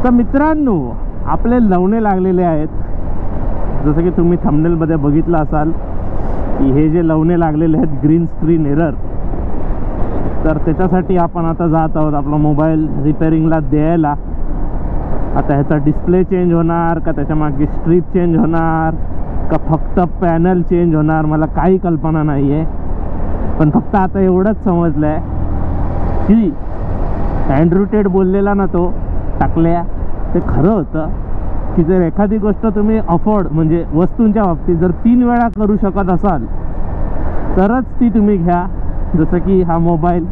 तर मित्रांनो, आपले लवणे लागलेले आहेत. जसं की तुम्ही थंबनेलमध्ये बघितलं असाल की हे जे लवणे लागलेले आहेत ग्रीन स्क्रीन एरर, तर त्याच्यासाठी आपण आता जात आहोत आपला मोबाईल रिपेअरिंगला द्यायला. आता ह्याचा डिस्प्ले चेंज होणार का, त्याच्या मागे स्ट्रीप चेंज होणार का, फक्त पॅनल चेंज होणार, मला काही कल्पना नाही आहे. पण फक्त आता एवढंच समजलं आहे की अँड्रू टेड बोललेला ना तो टाकल्या, ते खरं होतं की जर एखादी गोष्ट तुम्ही अफोर्ड म्हणजे वस्तूंच्या बाबतीत जर 3 वेळा करू शकत असाल तरच ती तुम्ही घ्या. जसं की हा मोबाईल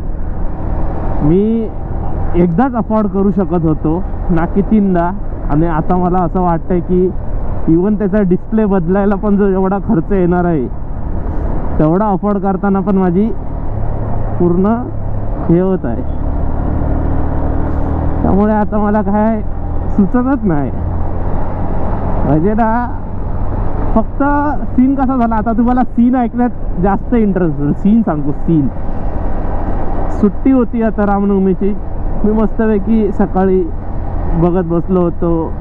मी एकदाच अफोर्ड करू शकत होतो, ना की 3दा. आणि आता मला असं वाटतंय की इवन त्याचा डिस्प्ले बदलायला पण जो एवढा खर्च येणार आहे तेवढा अफोर्ड करताना पण माझी पूर्ण हे होत आहे. त्यामुळे आता मला काय सुचतच नाही. म्हणजे ना फक्त सीन कसा झाला, आता तुम्हाला सीन ऐकण्यात जास्त इंटरेस्ट. सीन सांगतो. सीन सुट्टी होती आता रामनवमीची. मी मस्तपैकी सकाळी बघत बसलो होतो,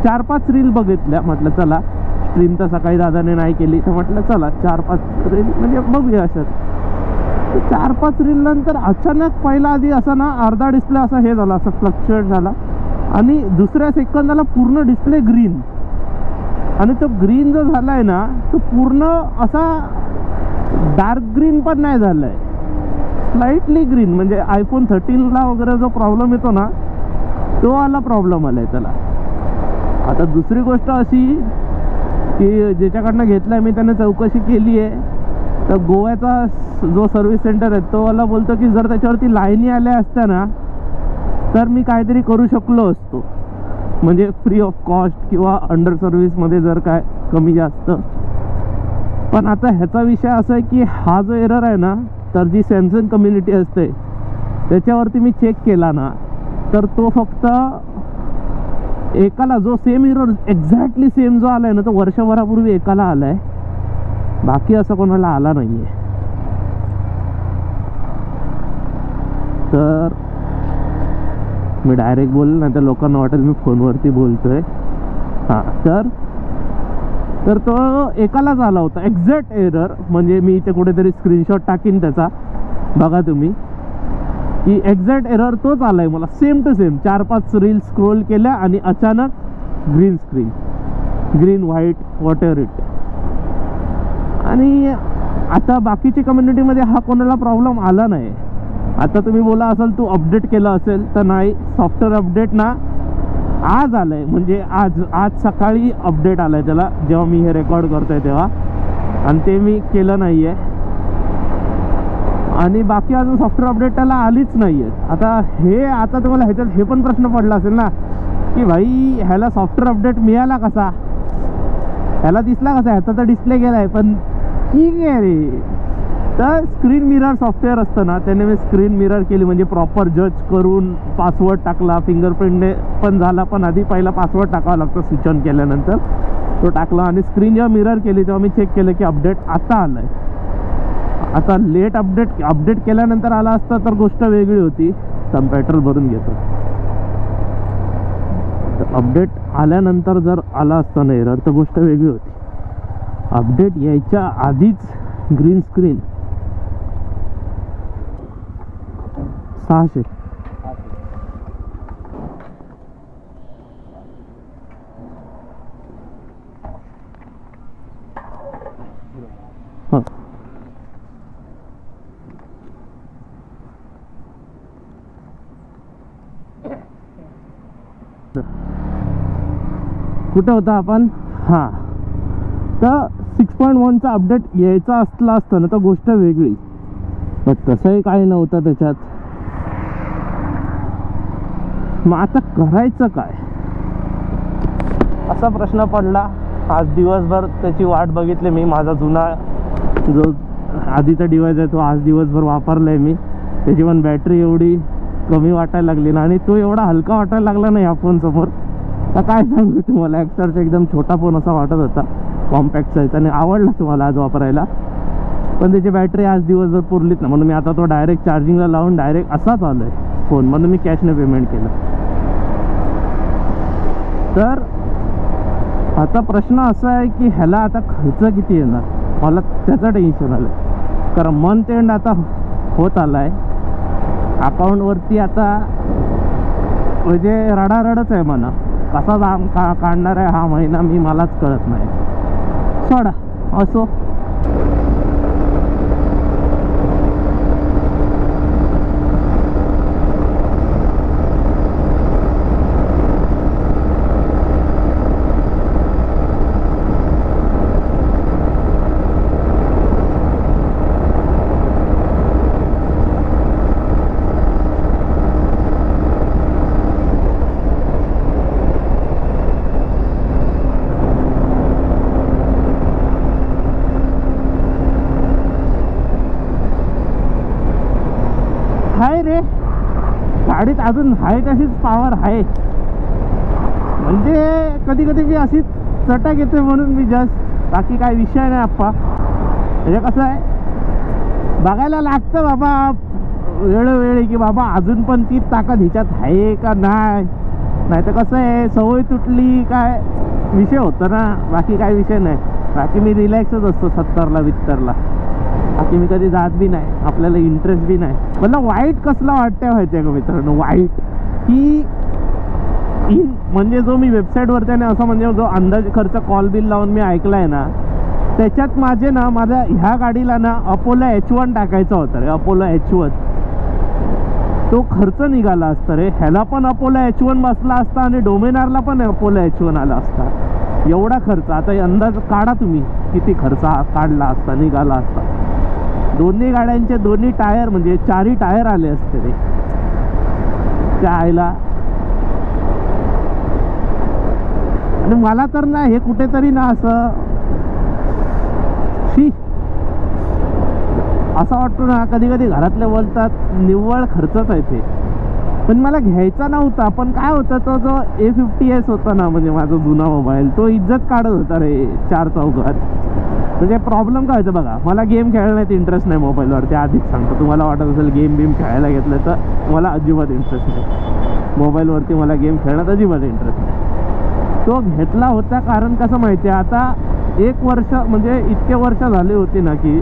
4-5 रील बघितल्या. म्हटलं चला, स्ट्रीम तर सकाळी दादाने नाही केली तर म्हटलं चला 4-5 रील म्हणजे बघूया. अशात 4-5 रील नंतर अचानक पहिला आधी असा ना अर्धा डिस्प्ले असा हे झाला, असं फ्लक्च्युएट झाला आणि दुसऱ्या सेकंदाला पूर्ण डिस्प्ले ग्रीन. आणि तो ग्रीन जो झाला आहे ना तो पूर्ण असा डार्क ग्रीन पण नाही झाला आहे, स्लाइटली ग्रीन. म्हणजे आयफोन 13ला वगैरे जो प्रॉब्लेम येतो ना तो वाला प्रॉब्लेम आला आहे त्याला. आता दुसरी गोष्ट अशी की ज्याच्याकडनं घेतला आहे मी त्याने चौकशी केली आहे, तर गोव्याचा जो सर्व्हिस सेंटर आहे तो वाला बोलतो की जर त्याच्यावरती लाईनी आल्या असत्या ना तर मी काहीतरी करू शकलो असतो, म्हणजे फ्री ऑफ कॉस्ट किंवा अंडर सर्व्हिसमध्ये जर काय कमी जास्त. पण आता ह्याचा विषय असा आहे की हा जो एरर आहे ना, तर जी सॅमसंग कम्युनिटी असते त्याच्यावरती मी चेक केला ना तर तो फक्त एकाला जो सेम एरर एक्झॅक्टली सेम जो आला आहे ना तो वर्षभरापूर्वी एकाला आला आहे, बाकी असं कोणाला आला नाही आहे. तर मी डायरेक्ट बोलेल नाही तर लोकांना वाटेल मी फोनवरती बोलतोय. हां, तर तो एकालाच आला होता एक्झॅक्ट एरर. म्हणजे मी इथे कुठेतरी स्क्रीनशॉट टाकीन त्याचा, बघा तुम्ही की एक्झॅक्ट एरर तोच आला आहे मला, same to same. 4-5 reel scroll केल्या आणि अचानक green screen, green white whatever it. आणि आता बाकीच्या कम्युनिटीमध्ये हा कोणाला प्रॉब्लेम आला नाही. आता तुम्ही बोला असाल तू अपडेट केलं असेल, तर नाही, सॉफ्टवेअर अपडेट ना आज आलं आहे. म्हणजे आज सकाळी अपडेट आलं आहे त्याला, जेव्हा मी हे रेकॉर्ड करतो आहे तेव्हा. आणि ते मी केलं नाही आहे. आणि बाकी अजून सॉफ्टवेअर अपडेट त्याला आलीच नाही आहे. आता तुम्हाला ह्याच्यात हे पण प्रश्न पडला असेल ना की भाई ह्याला सॉफ्टवेअर अपडेट मिळाला कसा, ह्याला दिसला कसा, ह्याचा तर डिस्प्ले गेला आहे. पण ठीक आहे रे, तर स्क्रीन मिरर सॉफ्टवेअर असतं ना, त्याने मी स्क्रीन मिरर केली. म्हणजे प्रॉपर जज करून पासवर्ड टाकला, फिंगरप्रिंट पण झाला, पण आधी पहिला पासवर्ड टाकावा लागतो स्विच ऑन केल्यानंतर. तो टाकला आणि स्क्रीन जेव्हा मिरर केली तेव्हा मी चेक केलं की अपडेट आता आलं आहे. आता लेट अपडेट केल्यानंतर आला असता तर गोष्ट वेगळी होती. तर पेट्रोल भरून घेतो. अपडेट आल्यानंतर जर आला असता ना एरर तर गोष्ट वेगळी होती. अपडेट यायच्या आधीच ग्रीन स्क्रीन. 600. हां, कुठं होता आपण? हां, तर 6.1चा अपडेट यायचा असतं ना तर गोष्ट वेगळी. पण तसंही काही नव्हतं त्याच्यात. मग आता करायचं काय असा प्रश्न पडला. आज दिवसभर त्याची वाट बघितली मी. माझा जुना जो आधीचा डिव्हाइस आहे तो आज दिवसभर वापरला आहे मी. त्याची पण बॅटरी एवढी कमी वाटायला लागली ना, आणि तो एवढा हलका वाटायला लागला ना या फोनसमोर. तर काय सांगू तुम्हाला, अक्षरशः एकदम छोटा फोन असा वाटत होता, कॉम्पॅक्ट साईज. आणि आवडला तुम्हाला आज वापरायला. पण त्याची बॅटरी आज दिवसभर पुरलीच ना, म्हणून मी आता तो डायरेक्ट चार्जिंगला लावून डायरेक्ट असाच आलो आहे फोन. म्हणून मी कॅशने पेमेंट केलं. तर आता प्रश्न असा आहे की ह्याला आता खर्च किती येणार, मला त्याचं टेन्शन आलं. कारण मंथ एंड आता होत आला आहे, अकाउंटवरती आता म्हणजे रडारडच आहे म्हणा. कसा काढणार आहे हा महिना मी मलाच कळत नाही. सोडा असो. आहे रे गाडीत अजून आहे तशीच पॉवर आहे. म्हणजे कधी कधी मी अशीच चटक येते म्हणून मी जस्ट, बाकी काय विषय नाही आप्पा. म्हणजे कसं आहे बघायला लागतं बाबा वेळोवेळी की बाबा अजून पण ती ताकद हिच्यात आहे का नाही. नाही तर कसं आहे सवय तुटली काय विषय होतं ना, बाकी काय विषय नाही. बाकी मी रिलॅक्सच असतो 70ला 70ला. बाकी मी कधी जात बी नाही, आपल्याला इंटरेस्ट बी नाही. मला वाईट कसला वाटतंय माहिती आहे का मित्रांनो, वाईट की म्हणजे जो मी वेबसाईटवरती आणि असं म्हणजे जो अंदाज खर्च कॉल बिल लावून मी ऐकला आहे ना, त्याच्यात माझे ना माझ्या ह्या गाडीला ना अपोलो H1 टाकायचा होता रे. अपोलो H1 तो खर्च निघाला असता रे. ह्याला पण अपोलो H1 बसला असता आणि डोमिनारला पण अपोलो H1 आला असता. एवढा खर्च आता अंदाज काढा तुम्ही किती खर्च काढला असता, निघाला असता. दोन्ही गाड्यांचे दोन्ही टायर म्हणजे 4ही टायर आले असते रे त्या आईला. आणि मला तर ना हे कुठेतरी ना असं असं वाटतं ना, कधी कधी घरातले बोलतात निव्वळ खर्चच आहे ते. पण मला घ्यायचा नव्हता. पण काय होतं तो जो A50s होता ना, म्हणजे माझा जुना मोबाईल, तो इज्जत काढत होता रे 4 चौघात. म्हणजे प्रॉब्लेम काय होतं बघा, मला गेम खेळण्यात इंटरेस्ट नाही मोबाईलवर. ते आधीच सांगतो. तुम्हाला वाटत असेल गेम बिम खेळायला घेतलं तर मला अजिबात इंटरेस्ट नाही मोबाईलवरती. मला गेम खेळण्यात अजिबात इंटरेस्ट नाही. तो घेतला होता कारण कसं माहिती आहे, आता 1 वर्ष म्हणजे इतके वर्ष झाले होते ना की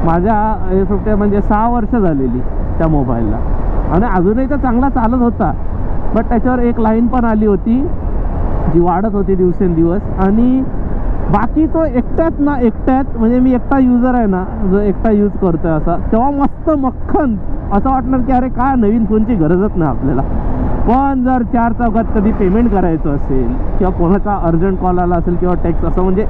माझ्या A50 म्हणजे 6 वर्ष झालेली त्या मोबाईलला. आणि अजूनही तर चांगला चालत होता. बट त्याच्यावर एक लाईन पण आली होती जी वाढत होती दिवसेंदिवस. आणि बाकी तो एकट्यात म्हणजे मी एकटा युजर आहे ना, जो एकटा यूज करतोय असा, तेव्हा मस्त मक्खन असं वाटणार की अरे काय नवीन फोनची गरजच नाही आपल्याला. पण जर 4 चौघात कधी पेमेंट करायचं असेल किंवा कोणाचा अर्जंट कॉल आला असेल किंवा टेक्स्ट असं म्हणजे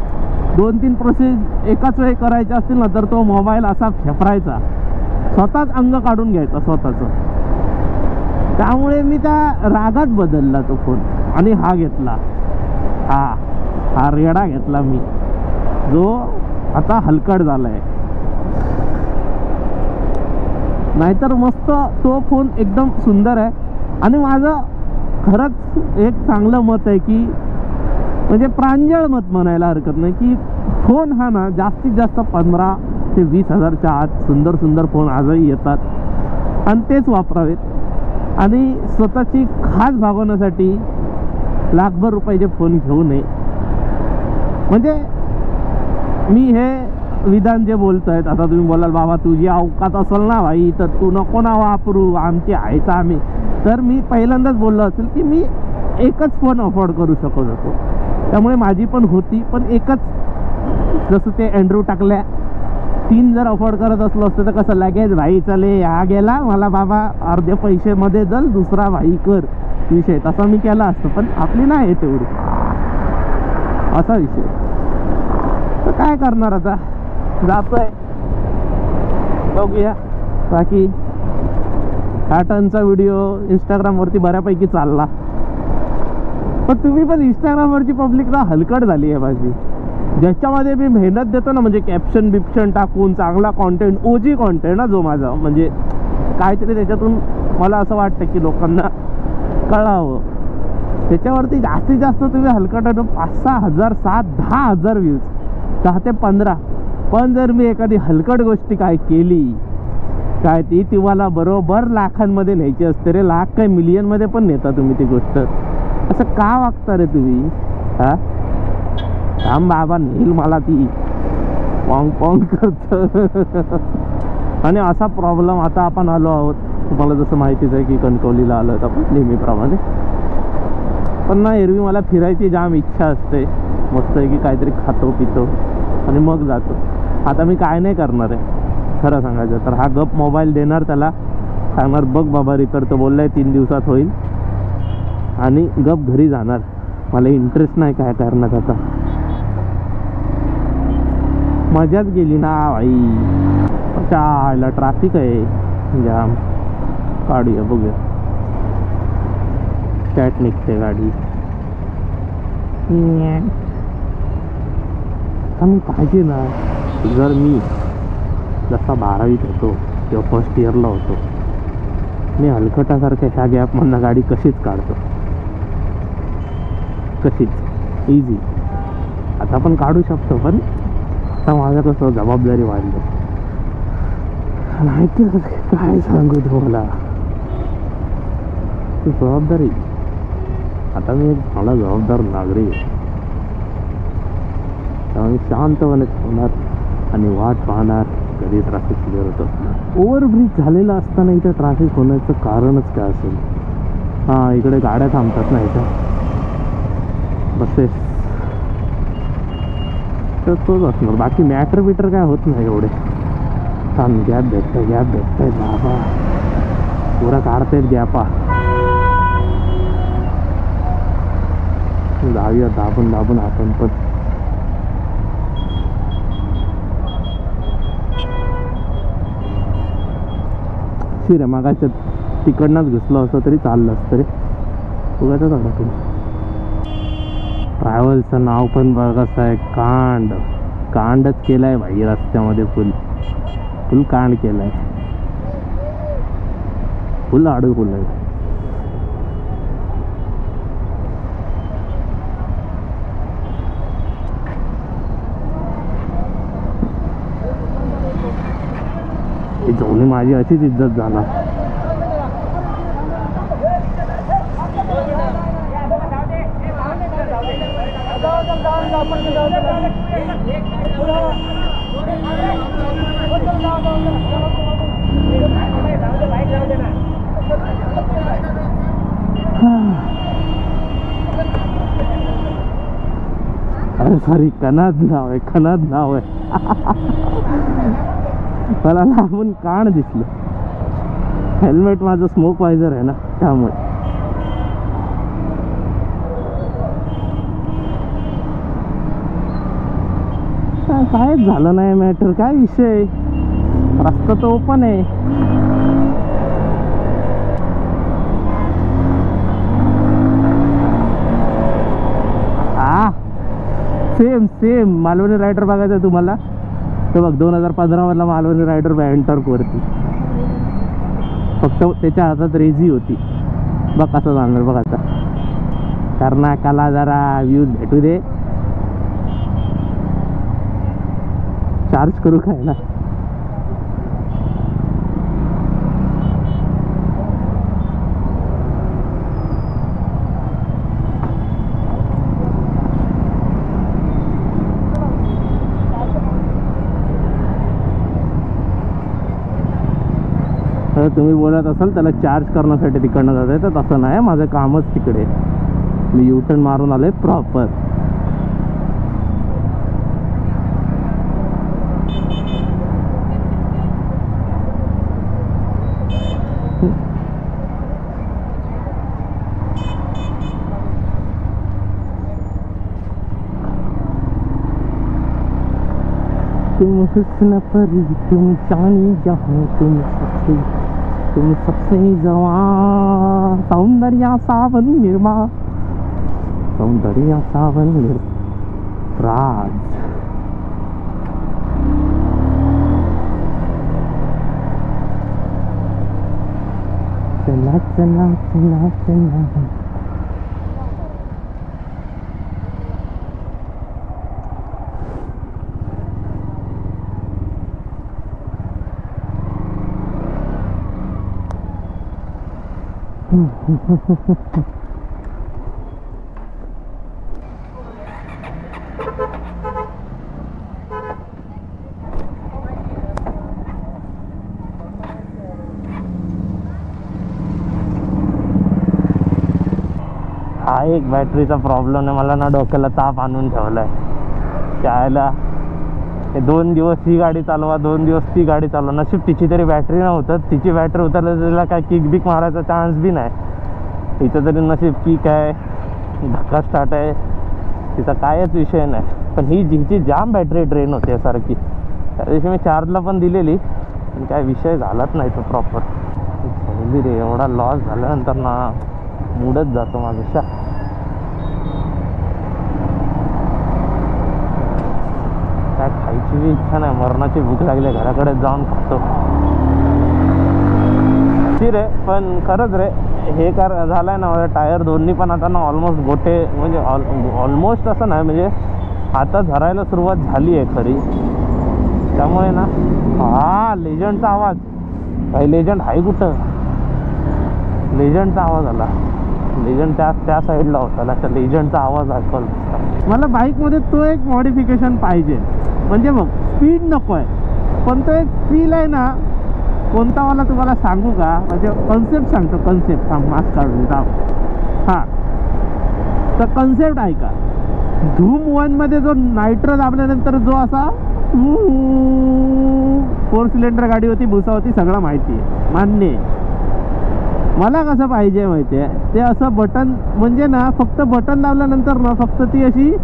2-3 प्रोसेस एकाच वेळी करायच्या असतील ना, तर तो मोबाईल असा फेफरायचा, स्वतःच अंग काढून घ्यायचा स्वतःचं. त्यामुळे मी त्या रागात बदलला तो फोन आणि हा घेतला. हा रेडा घेतला मी, जो आता हलकट झालाय. नाहीतर मस्त तो फोन एकदम सुंदर आहे. आणि माझं खरंच एक चांगलं मत आहे की म्हणजे प्रांजळ मत म्हणायला हरकत नाही की फोन हा ना जास्तीत जास्त 15 ते 20 हजारच्या आत सुंदर सुंदर फोन आजही येतात आणि तेच वापरावेत. आणि स्वतःची खास भागवण्यासाठी लाखभर रुपयाचे फोन घेऊ नये. म्हणजे मी हे विधान जे बोलतोय, आता तुम्ही बोलाल बाबा तुझी अवकात असेल ना भाई तर तू नको ना वापरू, आमची आहेच आम्ही. तर मी पहिल्यांदाच बोललो असेल की मी एकच फोन अफोर्ड करू शकत होतो. त्यामुळे माझी पण होती, पण एकच. जसं ते अँड्रू टाकल्या 3 जर अफोर्ड करत असलो असतं तर कसं लगेच भाई चले हा गेला मला बाबा अर्धे पैसे मध्ये जल दुसरा भाई कर विषय, तसा मी केला असतो. पण आपली नाही तेवढी, असा विषय. तर काय करणार आता, जातोय बघूया. बाकी हॅटनचा व्हिडिओ इंस्टाग्रामवरती बऱ्यापैकी चालला. पण तुम्ही पण इंस्टाग्रामवरची पब्लिक ना हलकट झाली आहे माझी. ज्याच्यामध्ये मी मेहनत देतो ना, म्हणजे कॅप्शन बिप्शन टाकून चांगला कॉन्टेंट, ओजी कॉन्टेंट ना जो माझा, म्हणजे काहीतरी त्याच्यातून मला असं वाटतं की लोकांना कळावं, त्याच्यावरती जास्तीत जास्त तुम्ही हलकट 5-6 हजार 7-10 हजार व्ह्यूज, 10 ते 15. पण जर मी एखादी हलकट गोष्टी काय केली काय ती तुम्हाला बरोबर लाखांमध्ये न्यायची असते रे. लाख काय मिलियनमध्ये पण नेता तुम्ही ती गोष्ट. असं का वागता रे तुम्ही? हा थांब बाबा, नेईल मला ती पॉंग पॉंग करत. आणि असा प्रॉब्लेम, आता आपण आलो आहोत, तुम्हाला जसं माहितीच आहे की कणकवलीला आलो आहेत आपण नेहमीप्रमाणे. पण ना एरवी मला फिरायची जाम इच्छा असते, मस्त आहे की काहीतरी खातो पितो आणि मग जातो. आता मी काय नाही करणार आहे खरं सांगायचं तर, हा गप मोबाईल देणार त्याला, सांगणार बघ बाबा रिपेअर, तो बोललाय 3 दिवसात होईल, आणि गप घरी जाणार. मला इंटरेस्ट नाही काय करण्यात. आता मजाच गेली ना भाई. चायला ट्रॅफिक आहे जाम. काढूया बघूया, स्टॅट निघते गाडी. आणि पाहिजे ना, जर मी जसा 12वीत होतो किंवा फर्स्ट इयरला होतो, मी हलकटासारख्या ह्या गॅपमधनं गाडी कशीच काढतो, कशीच इझी. आता पण काढू शकतो, पण आता माझं कसं जबाबदारी वाढली. माहिती काय सांगू तुम्हाला, ती जबाबदारी. आता मी एक चांगला जबाबदार नागरिक आहे, त्यामुळे मी शांतपणे थांबणार आणि वाट पाहणार कधी ट्रॅफिक क्लिअर होतं. ओव्हरब्रिज झालेला असताना इथं ट्रॅफिक होण्याचं कारणच काय असेल? हां, इकडे गाड्या थांबतात ना इथं, बसेस, तर तोच असणार. बाकी मॅटर बिटर काय होत नाही एवढे. थांब, गॅप भेटतंय बाबा, पुरा काढतायत गॅपा. जाऊया दाबून आपण पण. शिरे मागाच्या तिकडनंच घुसलो असतं तरी चाललं असतं रे. उगाच अडकून. ट्रॅव्हल्सचं नाव पण बघ कसं आहे, कांडच केलाय भाई रस्त्यामध्ये. फुल कांड केलाय, फुल आडू फुल आहे. जोनी माझी अशीच इज्जत झाला. अरे सॉरी, कनाद नाव आहे. मला लांबून कान दिसलं. हेल्मेट माझं स्मोक वायझर आहे ना, त्यामुळे. कायच झालं नाही मॅटर, काय विषय, रस्ता तर ओपन आहे. हा सेम मालवणी रायडर बघायचं आहे तुम्हाला तर बघ, 2015 मधला मालवणी रायडर एंटॉर्क वरती. फक्त त्याच्या हातात रेझी होती. बघ कसं जाणार बघ. आता कर्नाटकाला जरा व्ह्यूज भेटू दे. चार्ज करू काय ना. तुम्ही बोलत असाल त्याला चार्ज करण्यासाठी तिकडनं जात आहे, तर तसं नाही. माझं कामच तिकडे. मी युटर्न मारून आलोय प्रॉपर. तुम हुस्न परी, तुम चांदी जहां, तुम सबसे जवान, सौंदर्या सावन निर्मा, राज. चला. हा एक बॅटरीचा प्रॉब्लेम आहे. मला ना डोक्याला ताप आणून ठेवलाय त्याला. 2 दिवस ही गाडी चालवा, 2 दिवस ती गाडी चालवा. नशीब तिची तरी बॅटरी नव्हतं. तिची बॅटरी उतरली तिला काय किक बिक मारायचा चान्स बी नाही. तिचं तरी नशीब किक आहे, धक्का स्टार्ट आहे, तिचा कायच विषय नाही. पण हिची जाम बॅटरी ड्रेन होते सारखी. त्या दिवशी मी चार्जला पण दिलेली, पण काय विषय झालाच नाही तो प्रॉपर. रे एवढा लॉस झाल्यानंतर ना मूडच जातो माझा. काय खायची बी इच्छा नाही, मरणाची भूक लागली, घराकडे जाऊन खातो. रे पण खरंच रे हे झालंय ना माझा टायर दोन्ही पण आता ना ऑलमोस्ट गोटे, म्हणजे ऑलमोस्ट असं नाही, म्हणजे आता झरायला सुरुवात झाली आहे खरी. त्यामुळे ना हा लेजंडचा आवाज, काही लेजंड आहे कुठं? लेजंडचा आवाज आला. लेजंड त्या साईडला होता. त्या लेजंडचा आवाज ऐकला. मला बाईकमध्ये तो एक मॉडिफिकेशन पाहिजे. म्हणजे मग स्पीड नको आहे, पण तो एक फील आहे ना. कोणता वाला तुम्हाला सांगू का? म्हणजे कन्सेप्ट सांगतो. कन्सेप्ट मास्क काढून जाऊ. हां, तर कन्सेप्ट आहे का? धूम 1 मध्ये जो नायट्रो दाबल्यानंतर जो असा 4 सिलेंडर गाडी होती, भुसा होती, सगळं माहिती आहे, मान्य आहे. मला कसं पाहिजे माहिती आहे? ते असं बटन, म्हणजे ना फक्त बटन दाबल्यानंतर ना फक्त ती अशी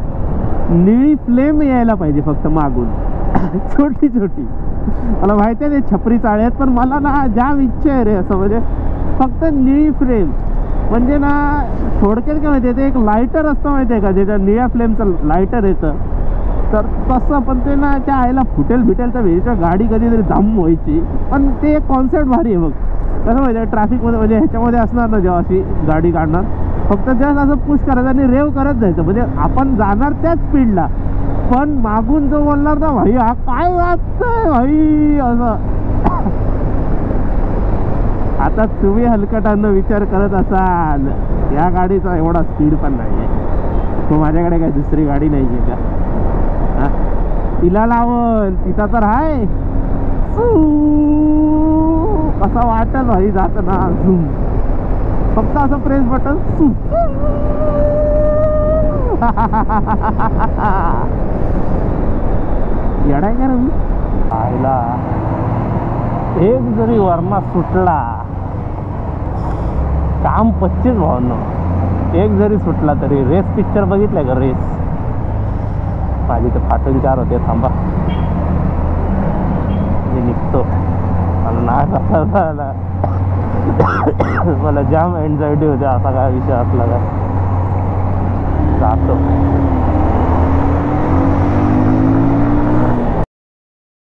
निळी फ्लेम यायला पाहिजे फक्त मागून. छोटी छोटी. मला माहिती आहे ते छपरी चाळे आहेत, पण मला ना जाम इच्छा आहे रे असं, म्हणजे फक्त निळी फ्लेम. म्हणजे ना थोडक्यात काय माहिती आहे, ते एक लायटर असतं माहिती आहे का, ज्याच्या निळ्या फ्लेमचं लायटर येतं. तर तसं, पण ते ना त्या आईला फुटेल तर वेळीच्या गाडी कधीतरी दम व्हायची. पण ते एक कॉन्सेप्ट भारी आहे. बघ कसं माहिती आहे, ट्रॅफिकमध्ये म्हणजे ह्याच्यामध्ये असणार ना, जेव्हा अशी गाडी काढणार, फक्त जस्ट असं पुश करायचं आणि रेव करत जायचं. म्हणजे आपण जाणार त्याच स्पीडला, पण मागून जो बोलणार ना, भाई हा काय वाटतंय भाई असं. आता तुम्ही हलकटानं विचार करत असाल, या गाडीचा एवढा स्पीड पण नाही आहे. तो माझ्याकडे काय दुसरी गाडी नाही आहे का? तिला लावल, तिचा तर आहे. कसा वाटल भाई जात ना, फक्त असं प्रेस बटन. येडाय का रे मी? पाहिला एक जरी वरणा सुटला काम 25 भावनं. एक जरी सुटला तरी. रेस पिक्चर बघितलंय का? रेस माझी तर फाटून 4 होते. थांबा मी निघतो. मला नाही मला जाम एन्झायटी होते. असा काय विषय असला काय